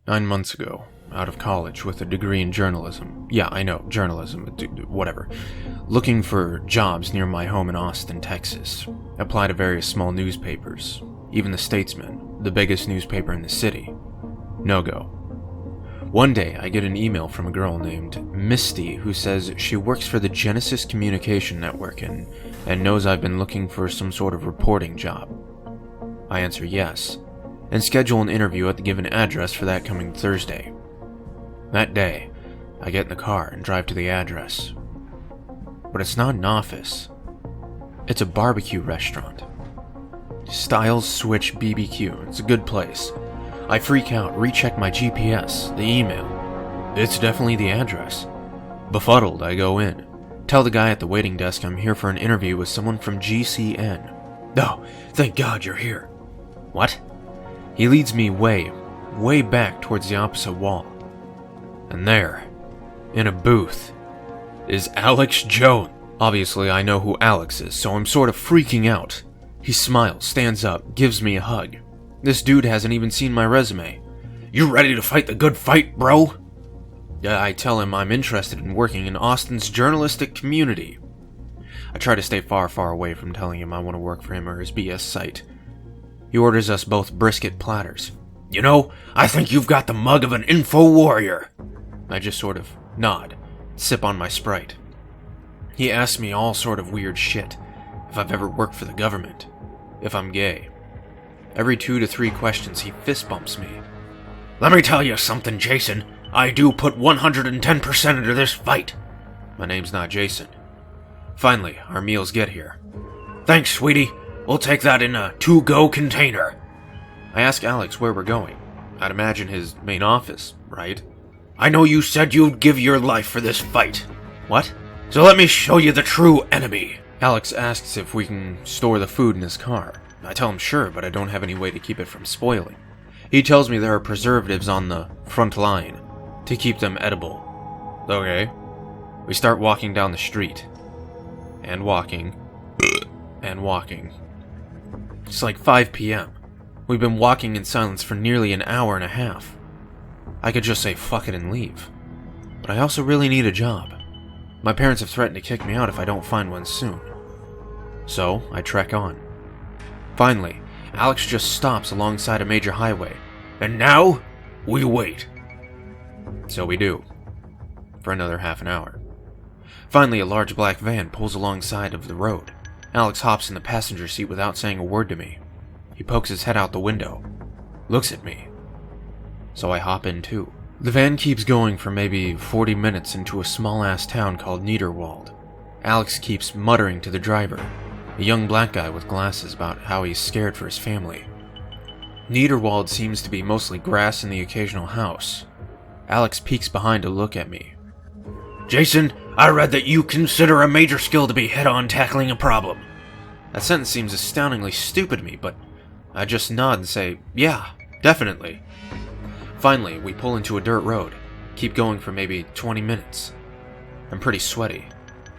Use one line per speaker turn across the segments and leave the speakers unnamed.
9 months ago, out of college with a degree in journalism. Yeah, I know, journalism, whatever. Looking for jobs near my home in Austin, Texas. Applied to various small newspapers, even the Statesman, the biggest newspaper in the city. No go. One day, I get an email from a girl named Misty who says she works for the Genesis Communication Network and knows I've been looking for some sort of reporting job. I answer yes, and schedule an interview at the given address for that coming Thursday. That day, I get in the car and drive to the address. But it's not an office. It's a barbecue restaurant. Styles Switch BBQ. It's a good place. I freak out, recheck my GPS, the email. It's definitely the address. Befuddled, I go in. Tell the guy at the waiting desk I'm here for an interview with someone from GCN. Oh, thank God you're here. What? He leads me way back towards the opposite wall. And there, in a booth, is Alex Jones. Obviously, I know who Alex is, so I'm sort of freaking out. He smiles, stands up, gives me a hug. This dude hasn't even seen my resume. You ready to fight the good fight, bro? I tell him I'm interested in working in Austin's journalistic community. I try to stay far away from telling him I want to work for him or his BS site. He orders us both brisket platters. You know, I think you've got the mug of an info warrior. I just sort of nod, sip on my Sprite. He asks me all sort of weird shit. If I've ever worked for the government. If I'm gay. Every 2 to 3 questions he fist bumps me. Let me tell you something, Jason. I do put 110% into this fight. My name's not Jason. Finally, our meals get here. Thanks, sweetie. We'll take that in a to-go container. I ask Alex where we're going. I'd imagine his main office, right? I know you said you'd give your life for this fight. What? So let me show you the true enemy. Alex asks if we can store the food in his car. I tell him sure, but I don't have any way to keep it from spoiling. He tells me there are preservatives on the front line to keep them edible. Okay. We start walking down the street. And walking. And walking. It's like 5 p.m. We've been walking in silence for nearly an hour and a half. I could just say fuck it and leave. But I also really need a job. My parents have threatened to kick me out if I don't find one soon. So, I trek on. Finally, Alex just stops alongside a major highway. And now, we wait. So we do. For another half an hour. Finally, a large black van pulls alongside of the road. Alex hops in the passenger seat without saying a word to me. He pokes his head out the window. Looks at me. So I hop in too. The van keeps going for maybe 40 minutes into a small-ass town called Niederwald. Alex keeps muttering to the driver, a young black guy with glasses, about how he's scared for his family. Niederwald seems to be mostly grass and the occasional house. Alex peeks behind to look at me. Jason, I read that you consider a major skill to be head-on tackling a problem. That sentence seems astoundingly stupid to me, but I just nod and say, yeah, definitely. Finally, we pull into a dirt road, keep going for maybe 20 minutes. I'm pretty sweaty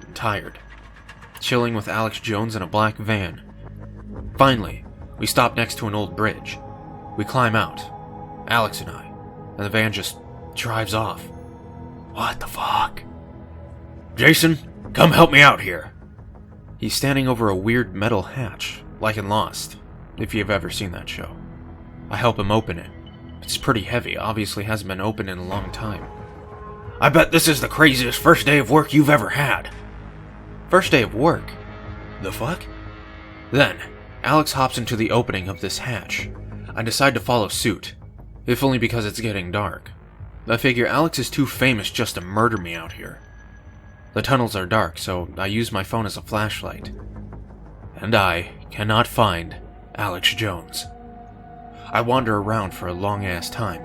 and tired. Chilling with Alex Jones in a black van. Finally, we stop next to an old bridge. We climb out, Alex and I, and the van just drives off. What the fuck? Jason, come help me out here. He's standing over a weird metal hatch, like in Lost, if you've ever seen that show. I help him open it. It's pretty heavy, obviously hasn't been opened in a long time. I bet this is the craziest first day of work you've ever had. First day of work? The fuck? Then, Alex hops into the opening of this hatch. I decide to follow suit, if only because it's getting dark. I figure Alex is too famous just to murder me out here. The tunnels are dark, so I use my phone as a flashlight. And I cannot find Alex Jones. I wander around for a long-ass time,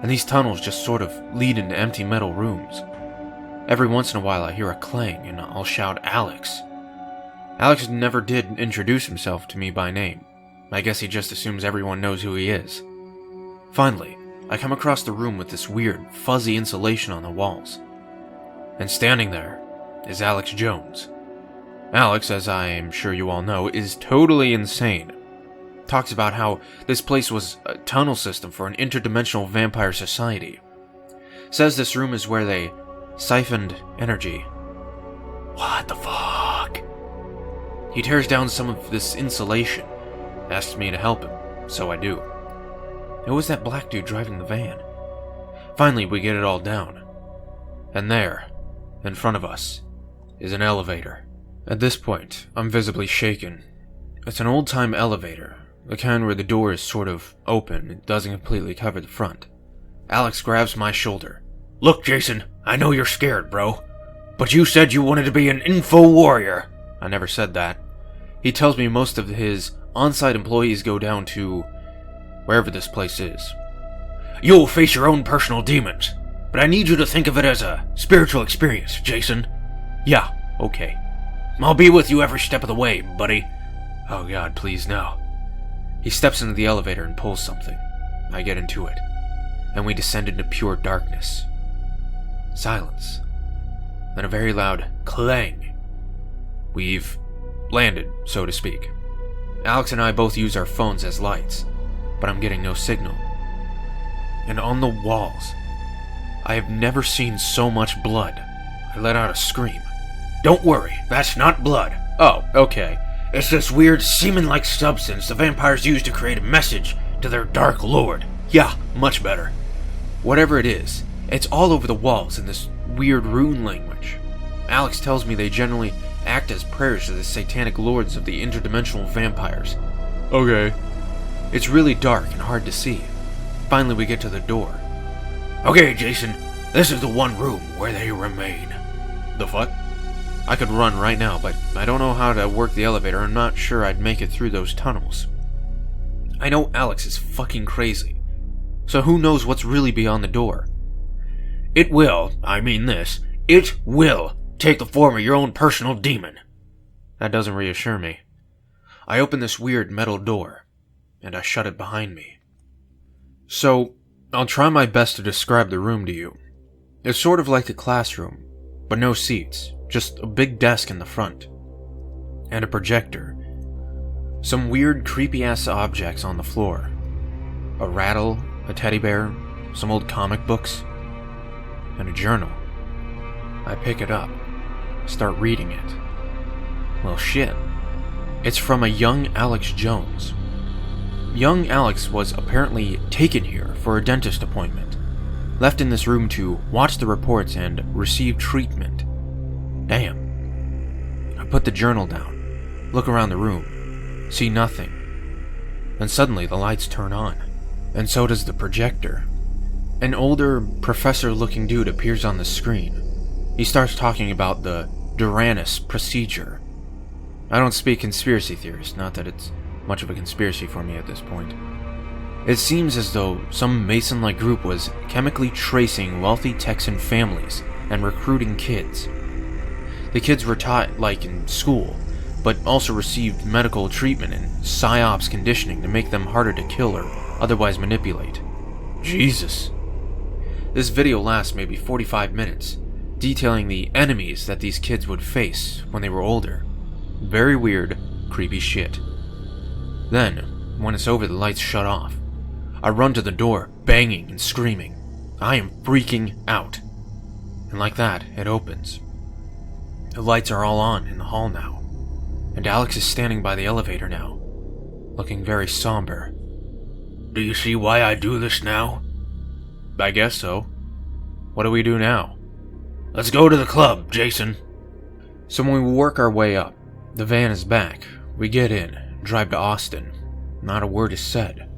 and these tunnels just sort of lead into empty metal rooms. Every once in a while I hear a clang, and I'll shout, Alex. Alex never did introduce himself to me by name. I guess he just assumes everyone knows who he is. Finally, I come across the room with this weird, fuzzy insulation on the walls. And standing there is Alex Jones. Alex, as I am sure you all know, is totally insane. Talks about how this place was a tunnel system for an interdimensional vampire society. Says this room is where they siphoned energy. What the fuck? He tears down some of this insulation, asks me to help him, so I do. It was that black dude driving the van. Finally, we get it all down. And there, in front of us, is an elevator. At this point, I'm visibly shaken. It's an old-time elevator, the kind where the door is sort of open and doesn't completely cover the front. Alex grabs my shoulder. Look, Jason, I know you're scared, bro. But you said you wanted to be an info warrior. I never said that. He tells me most of his on-site employees go down to wherever this place is. You'll face your own personal demons, but I need you to think of it as a spiritual experience, Jason. Yeah, okay. I'll be with you every step of the way, buddy. Oh God, please no. He steps into the elevator and pulls something. I get into it, and we descend into pure darkness. Silence. Then a very loud clang. We've landed, so to speak. Alex and I both use our phones as lights, but I'm getting no signal. And on the walls, I have never seen so much blood. I let out a scream. Don't worry, that's not blood. Oh, okay. It's this weird semen-like substance the vampires use to create a message to their dark lord. Yeah, much better. Whatever it is, it's all over the walls in this weird rune language. Alex tells me they generally act as prayers to the satanic lords of the interdimensional vampires. Okay. It's really dark and hard to see. Finally, we get to the door. Okay, Jason, this is the one room where they remain. The fuck? I could run right now, but I don't know how to work the elevator. I'm not sure I'd make it through those tunnels. I know Alex is fucking crazy, so who knows what's really beyond the door? It will take the form of your own personal demon. That doesn't reassure me. I open this weird metal door, and I shut it behind me. So, I'll try my best to describe the room to you. It's sort of like a classroom, but no seats, just a big desk in the front, and a projector. Some weird, creepy-ass objects on the floor. A rattle, a teddy bear, some old comic books, and a journal. I pick it up, start reading it. Well, shit. It's from a young Alex Jones. Young Alex was apparently taken here for a dentist appointment, left in this room to watch the reports and receive treatment. Damn. I put the journal down, look around the room, see nothing. Then suddenly the lights turn on, and so does the projector. An older, professor-looking dude appears on the screen. He starts talking about the Vanishes procedure. I don't speak conspiracy theories, not that it's much of a conspiracy for me at this point. It seems as though some Mason-like group was chemically tracing wealthy Texan families and recruiting kids. The kids were taught like in school, but also received medical treatment and psyops conditioning to make them harder to kill or otherwise manipulate. Jesus. This video lasts maybe 45 minutes, detailing the enemies that these kids would face when they were older. Very weird, creepy shit. Then, when it's over, the lights shut off. I run to the door, banging and screaming. I am freaking out. And like that, it opens. The lights are all on in the hall now, and Alex is standing by the elevator now, looking very somber. Do you see why I do this now? I guess so. What do we do now? Let's go to the club, Jason. So when we work our way up, the van is back. We get in, drive to Austin. Not a word is said.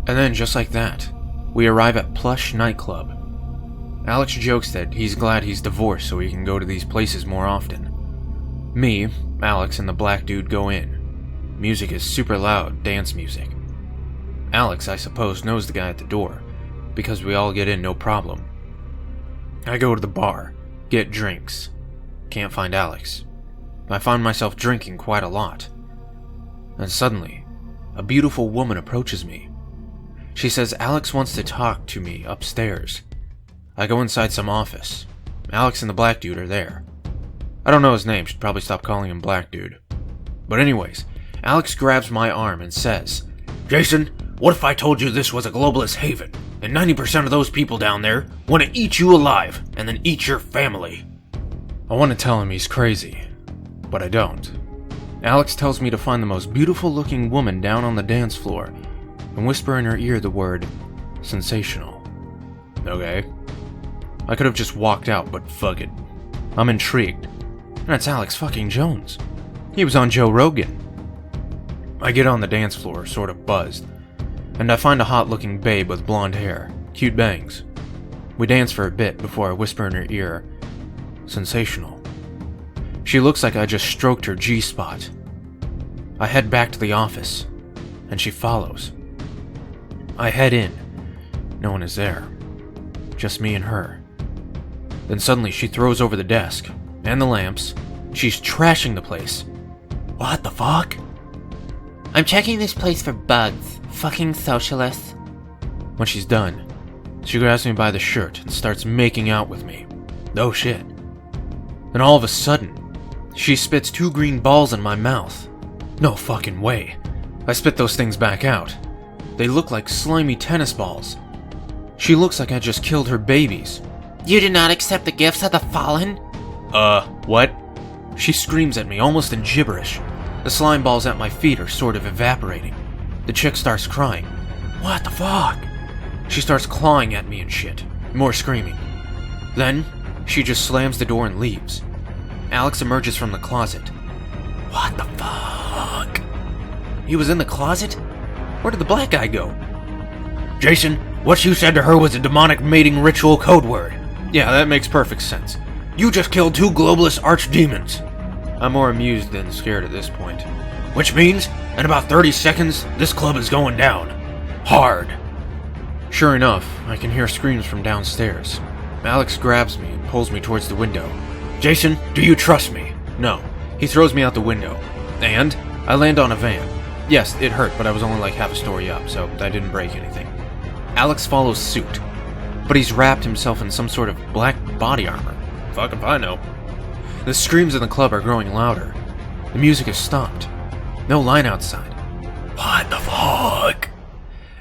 And then, just like that, we arrive at Plush nightclub. Alex jokes that he's glad he's divorced so he can go to these places more often. Me, Alex, and the black dude go in. Music is super loud, dance music. Alex, I suppose, knows the guy at the door, because we all get in no problem. I go to the bar, get drinks. Can't find Alex. I find myself drinking quite a lot. And suddenly, a beautiful woman approaches me. She says Alex wants to talk to me upstairs. I go inside some office. Alex and the black dude are there. I don't know his name, should probably stop calling him black dude. But anyways, Alex grabs my arm and says, "Jason, what if I told you this was a globalist haven, and 90% of those people down there want to eat you alive, and then eat your family?" I want to tell him he's crazy, but I don't. Alex tells me to find the most beautiful looking woman down on the dance floor, and whisper in her ear the word, sensational. Okay. I could have just walked out, but fuck it. I'm intrigued. And it's Alex fucking Jones. He was on Joe Rogan. I get on the dance floor, sort of buzzed, and I find a hot-looking babe with blonde hair, cute bangs. We dance for a bit before I whisper in her ear, sensational. She looks like I just stroked her G-spot. I head back to the office, and she follows. I head in. No one is there. Just me and her. Then suddenly she throws over the desk, and the lamps. She's trashing the place. What the fuck?
I'm checking this place for bugs. Fucking socialists.
When she's done, she grabs me by the shirt and starts making out with me. Oh shit. Then all of a sudden, she spits 2 green balls in my mouth. No fucking way. I spit those things back out. They look like slimy tennis balls. She looks like I just killed her babies.
You do not accept the gifts of the fallen?
What? She screams at me, almost in gibberish. The slime balls at my feet are sort of evaporating. The chick starts crying. What the fuck? She starts clawing at me and shit. More screaming. Then, she just slams the door and leaves. Alex emerges from the closet. What the fuck? He was in the closet? Where did the black guy go? Jason, what you said to her was a demonic mating ritual code word. Yeah, that makes perfect sense. You just killed 2 globalist archdemons. I'm more amused than scared at this point. Which means, in about 30 seconds, this club is going down. Hard. Sure enough, I can hear screams from downstairs. Alex grabs me and pulls me towards the window. Jason, do you trust me? No. He throws me out the window. And I land on a van. Yes, it hurt, but I was only like half a story up, so I didn't break anything. Alex follows suit, but he's wrapped himself in some sort of black body armor. Fuck if I know. The screams in the club are growing louder. The music has stopped. No line outside. What the fuck?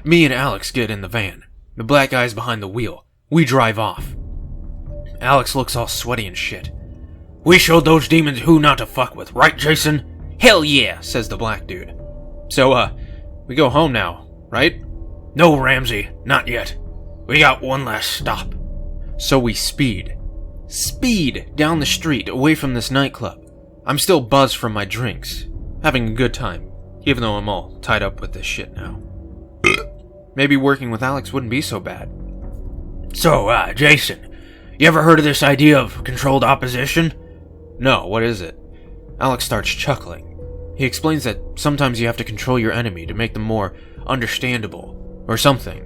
Me and Alex get in the van. The black guy's behind the wheel. We drive off. Alex looks all sweaty and shit. We showed those demons who not to fuck with, right, Jason? Hell yeah, says the black dude. So, we go home now, right? No, Ramsey, not yet. We got one last stop. So we speed down the street away from this nightclub. I'm still buzzed from my drinks, having a good time, even though I'm all tied up with this shit now. Maybe working with Alex wouldn't be so bad. So, Jason, you ever heard of this idea of controlled opposition? No, what is it? Alex starts chuckling. He explains that sometimes you have to control your enemy to make them more understandable, or something.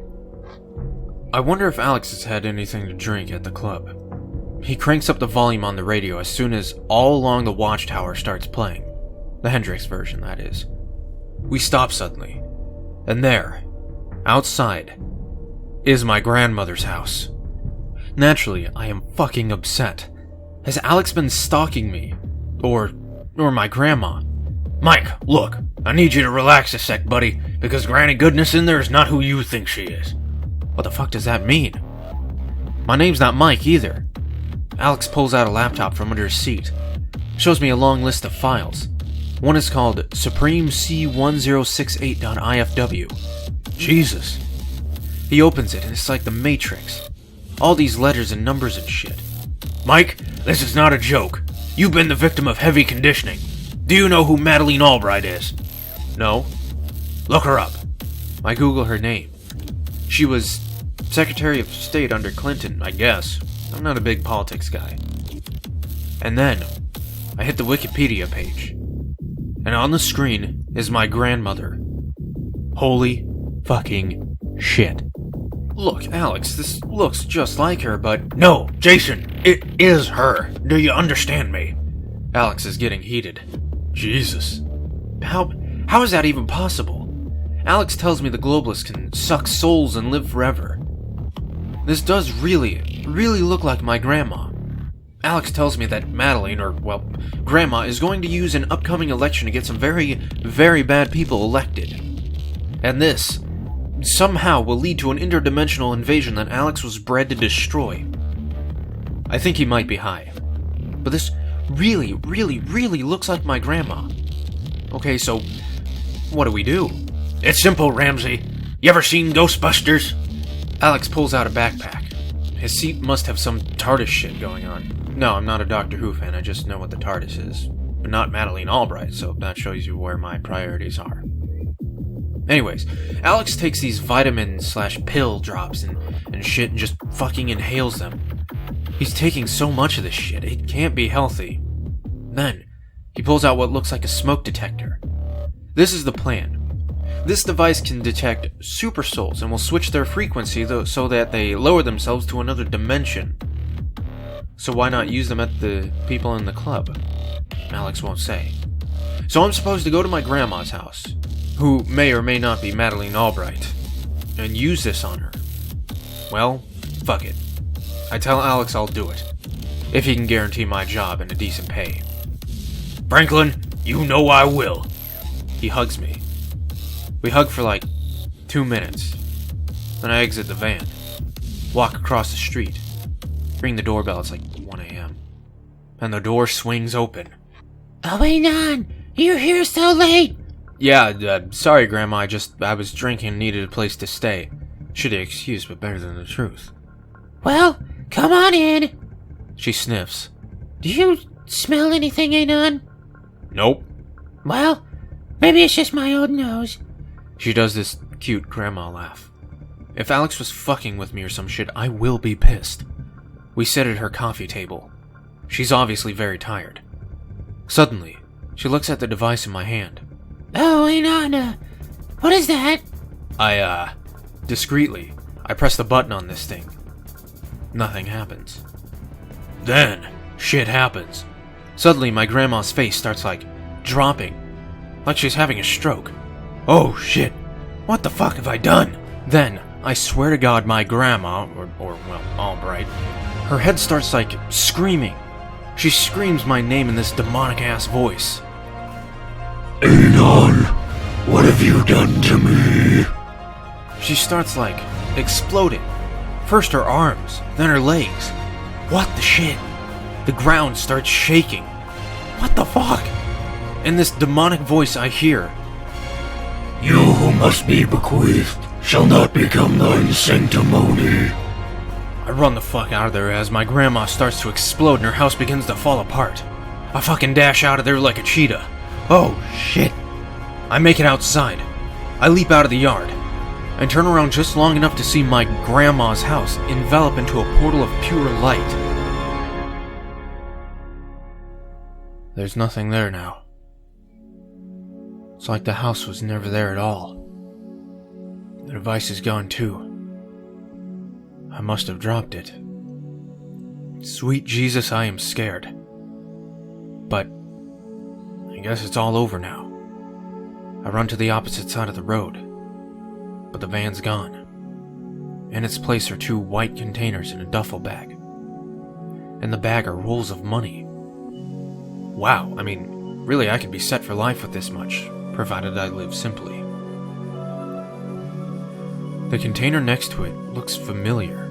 I wonder if Alex has had anything to drink at the club. He cranks up the volume on the radio as soon as All Along the Watchtower starts playing. The Hendrix version, that is. We stop suddenly. And there, outside, is my grandmother's house. Naturally, I am fucking upset. Has Alex been stalking me? Or my grandma? Mike, look, I need you to relax a sec, buddy, because Granny Goodness in there is not who you think she is. What the fuck does that mean? My name's not Mike either. Alex pulls out a laptop from under his seat. Shows me a long list of files. One is called Supreme C1068.ifw. Jesus. He opens it and it's like the Matrix. All these letters and numbers and shit. Mike, this is not a joke. You've been the victim of heavy conditioning. Do you know who Madeleine Albright is? No. Look her up. I Google her name. She was Secretary of State under Clinton, I guess. I'm not a big politics guy. And then, I hit the Wikipedia page. And on the screen is my grandmother. Holy fucking shit. Look, Alex, this looks just like her, but... No, Jason, it is her. Do you understand me? Alex is getting heated. Jesus. How is that even possible? Alex tells me the globalists can suck souls and live forever. This does really look like my grandma. Alex tells me that Madeline, or, well, Grandma, is going to use an upcoming election to get some very, very bad people elected. And this, somehow, will lead to an interdimensional invasion that Alex was bred to destroy. I think he might be high. But this really, really, really looks like my grandma. Okay, so, what do we do?
It's simple, Ramsey. You ever seen Ghostbusters?
Alex pulls out a backpack. His seat must have some TARDIS shit going on. No, I'm not a Doctor Who fan, I just know what the TARDIS is. But not Madeline Albright, so that shows you where my priorities are. Anyways, Alex takes these vitamin/pill drops and shit and just fucking inhales them. He's taking so much of this shit, it can't be healthy. Then, he pulls out what looks like a smoke detector. This is the plan. This device can detect super souls and will switch their frequency so that they lower themselves to another dimension. So why not use them at the people in the club? Alex won't say. So I'm supposed to go to my grandma's house, who may or may not be Madeline Albright, and use this on her. Well, fuck it. I tell Alex I'll do it, if he can guarantee my job and a decent pay.
Franklin, you know I will.
He hugs me. We hug for like 2 minutes. Then I exit the van, walk across the street, ring the doorbell. It's like 1 a.m. and the door swings open.
Oh, Anon, you're here so late.
Yeah, sorry, Grandma. I was drinking and needed a place to stay. Shitty excuse, but better than the truth.
Well, come on in.
She sniffs.
Do you smell anything, Anon?
Nope.
Well, maybe it's just my old nose.
She does this cute grandma laugh. If Alex was fucking with me or some shit, I will be pissed. We sit at her coffee table. She's obviously very tired. Suddenly, she looks at the device in my hand.
Oh, Anon, what is that?
Discreetly, I press the button on this thing. Nothing happens. Then, shit happens. Suddenly, my grandma's face starts, dropping. Like she's having a stroke. Oh, shit. What the fuck have I done? Then, I swear to God, my grandma, or Albright, her head starts, screaming. She screams my name in this demonic-ass voice.
Anon, what have you done to me?
She starts, exploding. First her arms, then her legs. What the shit? The ground starts shaking. What the fuck? In this demonic voice I hear,
You who must be bequeathed shall not become thine sanctimony.
I run the fuck out of there as my grandma starts to explode and her house begins to fall apart. I fucking dash out of there like a cheetah. Oh, shit. I make it outside. I leap out of the yard. I turn around just long enough to see my grandma's house envelop into a portal of pure light. There's nothing there now. It's like the house was never there at all. The device is gone too. I must have dropped it. Sweet Jesus, I am scared. But I guess it's all over now. I run to the opposite side of the road, but the van's gone. In its place are 2 white containers in a duffel bag. In the bag are rolls of money. Wow, I mean, really I could be set for life with this much, provided I live simply. The container next to it looks familiar.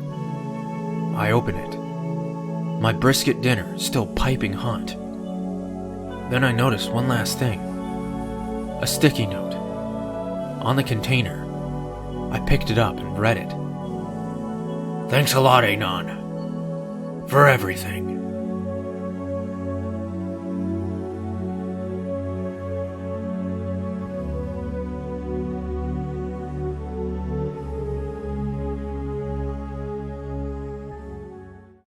I open it. My brisket dinner still piping hot. Then I notice one last thing. A sticky note. On the container. I picked it up and read it.
Thanks a lot, Anon. For everything.